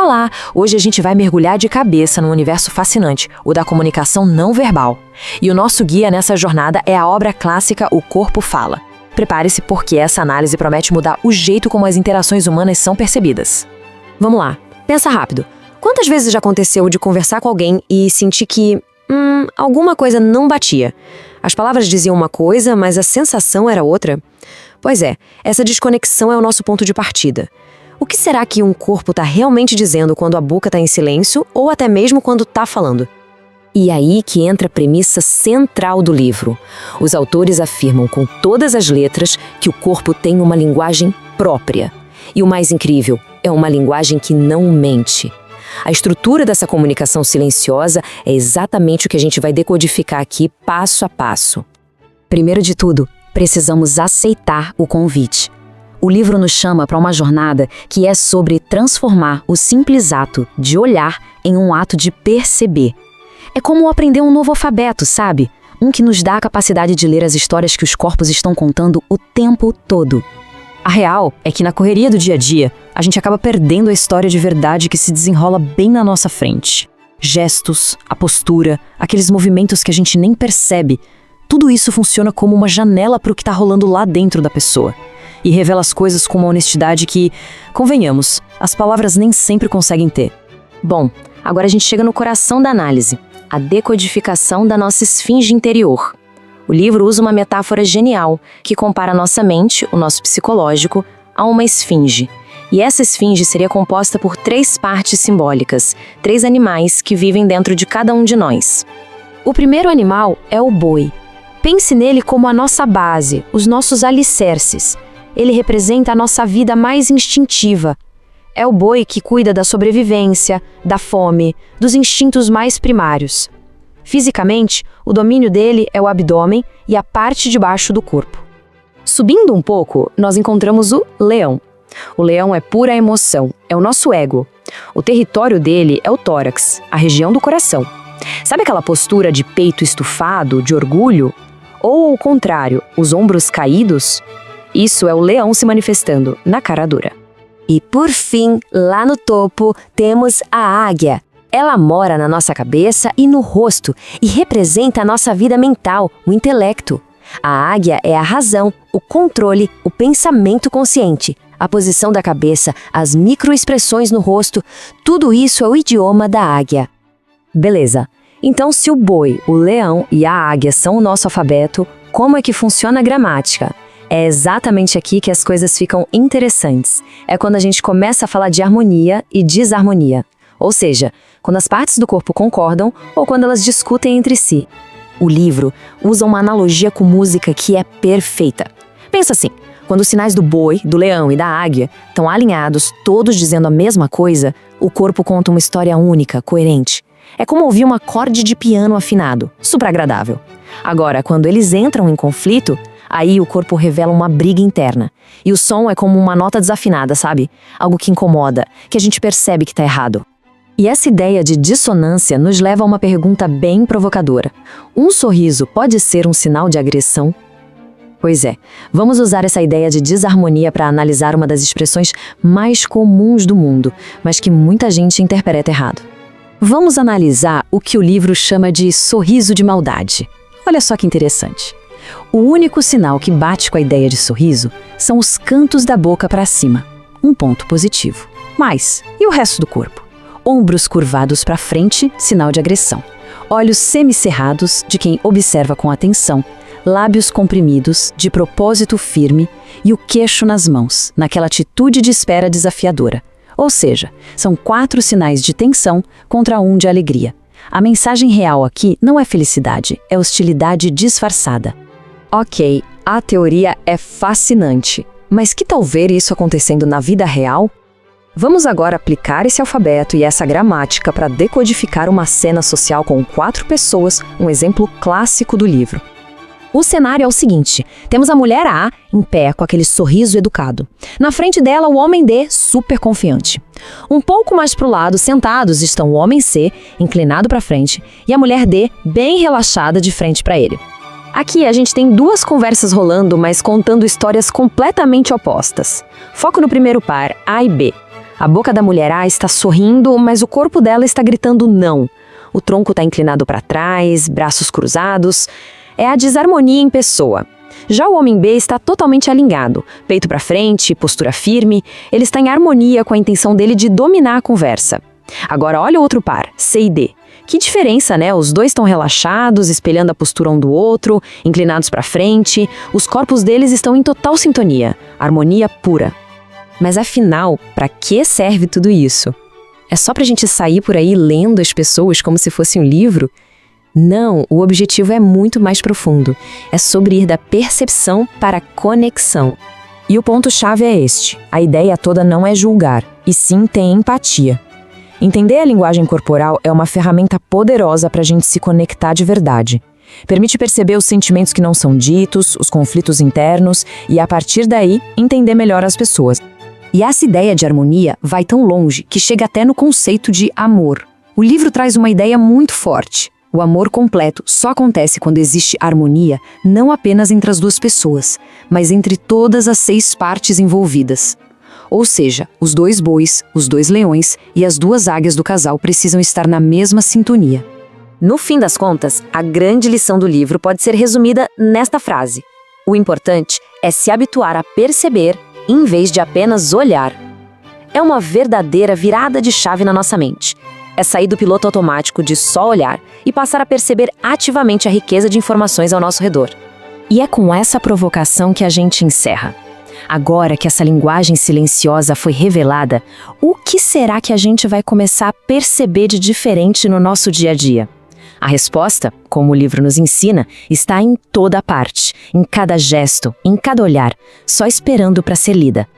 lá! Hoje a gente vai mergulhar de cabeça num universo fascinante, o da comunicação não verbal. E o nosso guia nessa jornada é a obra clássica O Corpo Fala. Prepare-se porque essa análise promete mudar o jeito como as interações humanas são percebidas. Vamos lá, pensa rápido. Quantas vezes já aconteceu de conversar com alguém e sentir que, alguma coisa não batia? As palavras diziam uma coisa, mas a sensação era outra? Pois é, essa desconexão é o nosso ponto de partida. O que será que um corpo está realmente dizendo quando a boca está em silêncio ou até mesmo quando está falando? E aí que entra a premissa central do livro. Os autores afirmam com todas as letras que o corpo tem uma linguagem própria. E o mais incrível, é uma linguagem que não mente. A estrutura dessa comunicação silenciosa é exatamente o que a gente vai decodificar aqui passo a passo. Primeiro de tudo, precisamos aceitar o convite. O livro nos chama para uma jornada que é sobre transformar o simples ato de olhar em um ato de perceber. É como aprender um novo alfabeto, sabe? Um que nos dá a capacidade de ler as histórias que os corpos estão contando o tempo todo. A real é que na correria do dia a dia, a gente acaba perdendo a história de verdade que se desenrola bem na nossa frente. Gestos, a postura, aqueles movimentos que a gente nem percebe, tudo isso funciona como uma janela para o que está rolando lá dentro da pessoa. E revela as coisas com uma honestidade que, convenhamos, as palavras nem sempre conseguem ter. Bom, agora a gente chega no coração da análise, a decodificação da nossa esfinge interior. O livro usa uma metáfora genial que compara a nossa mente, o nosso psicológico, a uma esfinge. E essa esfinge seria composta por 3 partes simbólicas, 3 animais que vivem dentro de cada um de nós. O primeiro animal é o boi. Pense nele como a nossa base, os nossos alicerces. Ele representa a nossa vida mais instintiva. É o boi que cuida da sobrevivência, da fome, dos instintos mais primários. Fisicamente, o domínio dele é o abdômen e a parte de baixo do corpo. Subindo um pouco, nós encontramos o leão. O leão é pura emoção, é o nosso ego. O território dele é o tórax, a região do coração. Sabe aquela postura de peito estufado, de orgulho? Ou, ao contrário, os ombros caídos? Isso é o leão se manifestando na cara dura. E por fim, lá no topo, temos a águia. Ela mora na nossa cabeça e no rosto e representa a nossa vida mental, o intelecto. A águia é a razão, o controle, o pensamento consciente, a posição da cabeça, as microexpressões no rosto, tudo isso é o idioma da águia. Beleza. Então, se o boi, o leão e a águia são o nosso alfabeto, como é que funciona a gramática? É exatamente aqui que as coisas ficam interessantes. É quando a gente começa a falar de harmonia e desarmonia. Ou seja, quando as partes do corpo concordam ou quando elas discutem entre si. O livro usa uma analogia com música que é perfeita. Pensa assim, quando os sinais do boi, do leão e da águia estão alinhados, todos dizendo a mesma coisa, o corpo conta uma história única, coerente. É como ouvir um acorde de piano afinado, super agradável. Agora, quando eles entram em conflito, aí o corpo revela uma briga interna. E o som é como uma nota desafinada, sabe? Algo que incomoda, que a gente percebe que tá errado. E essa ideia de dissonância nos leva a uma pergunta bem provocadora. Um sorriso pode ser um sinal de agressão? Pois é, vamos usar essa ideia de desarmonia para analisar uma das expressões mais comuns do mundo, mas que muita gente interpreta errado. Vamos analisar o que o livro chama de sorriso de maldade. Olha só que interessante. O único sinal que bate com a ideia de sorriso são os cantos da boca para cima. Um ponto positivo. Mas, e o resto do corpo? Ombros curvados para frente, sinal de agressão. Olhos semicerrados, de quem observa com atenção. Lábios comprimidos, de propósito firme. E o queixo nas mãos, naquela atitude de espera desafiadora. Ou seja, são 4 sinais de tensão contra 1 de alegria. A mensagem real aqui não é felicidade, é hostilidade disfarçada. Ok, a teoria é fascinante, mas que tal ver isso acontecendo na vida real? Vamos agora aplicar esse alfabeto e essa gramática para decodificar uma cena social com 4 pessoas, um exemplo clássico do livro. O cenário é o seguinte, temos a mulher A em pé com aquele sorriso educado. Na frente dela o homem D super confiante. Um pouco mais para o lado, sentados, estão o homem C, inclinado para frente, e a mulher D bem relaxada de frente para ele. Aqui a gente tem 2 conversas rolando, mas contando histórias completamente opostas. Foco no primeiro par, A e B. A boca da mulher A está sorrindo, mas o corpo dela está gritando não. O tronco está inclinado para trás, braços cruzados. É a desarmonia em pessoa. Já o homem B está totalmente alinhado, peito para frente, postura firme. Ele está em harmonia com a intenção dele de dominar a conversa. Agora olha o outro par, C e D. Que diferença, né? Os dois estão relaxados, espelhando a postura um do outro, inclinados para frente. Os corpos deles estão em total sintonia, harmonia pura. Mas afinal, para que serve tudo isso? É só pra gente sair por aí lendo as pessoas como se fosse um livro? Não, o objetivo é muito mais profundo. É sobre ir da percepção para a conexão. E o ponto-chave é este. A ideia toda não é julgar, e sim ter empatia. Entender a linguagem corporal é uma ferramenta poderosa para a gente se conectar de verdade. Permite perceber os sentimentos que não são ditos, os conflitos internos, e a partir daí, entender melhor as pessoas. E essa ideia de harmonia vai tão longe que chega até no conceito de amor. O livro traz uma ideia muito forte. O amor completo só acontece quando existe harmonia, não apenas entre as duas pessoas, mas entre todas as 6 partes envolvidas. Ou seja, os 2 bois, os 2 leões e as 2 águias do casal precisam estar na mesma sintonia. No fim das contas, a grande lição do livro pode ser resumida nesta frase. O importante é se habituar a perceber em vez de apenas olhar. É uma verdadeira virada de chave na nossa mente. É sair do piloto automático de só olhar e passar a perceber ativamente a riqueza de informações ao nosso redor. E é com essa provocação que a gente encerra. Agora que essa linguagem silenciosa foi revelada, o que será que a gente vai começar a perceber de diferente no nosso dia a dia? A resposta, como o livro nos ensina, está em toda parte, em cada gesto, em cada olhar, só esperando para ser lida.